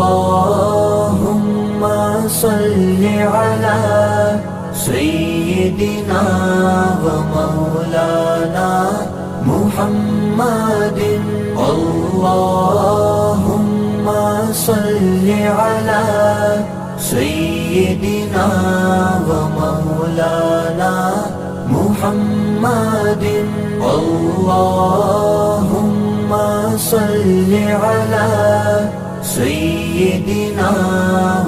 अल्लाहुम्मा सल्लि अला सय्यिदिना व मौलाना मुहम्मदिन। अल्लाहुम्मा सल्लि अला सय्यिदिना व मौलाना मुहम्मदिन। अल्लाहुम्मा सल्लि अला सय्यिदिना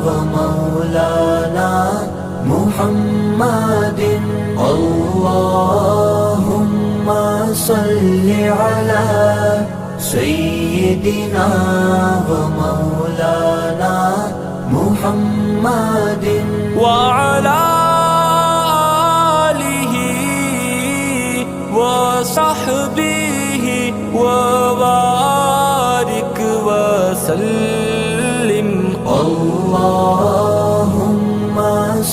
व मौलाना मुहम्मदिन। अल्लाहुम्मा सल्लि अला सय्यिदिना व मौलाना मुहम्मदिन व अला आलिहि व सहबिहि व बारिक व सल्लिम। अल्लाहुम्मा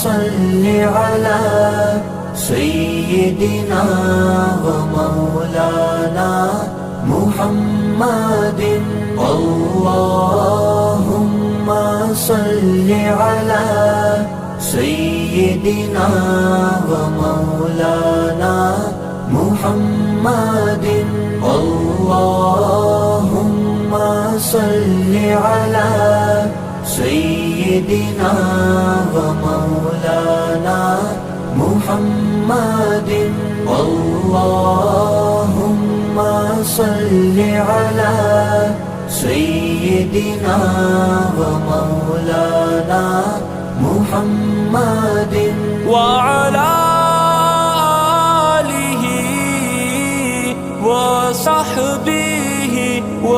सल्लि अला सय्यिदिना व मौलाना मुहम्मदिन। अल्लाहुम्मा सल्लि अला सय्यिदिना व मौलाना मुहम्मदिन। अल्लाहुम्मा सल्लि अला सय्यिदिना व मौलाना मुहम्मदिन। अल्लाहुम्मा सल्लि अला सय्यिदिना व मौलाना मुहम्मदिन व अला आलिहि व सहबिहि व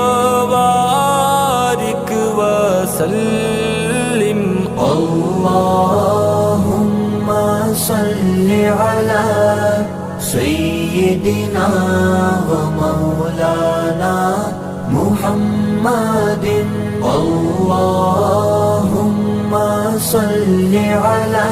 बारिक व सल्लिम। अल्लाहुम्मा सल्लि अला सय्यिदिना व मौलाना मुहम्मदिन। अल्लाहुम्मा सल्लि अला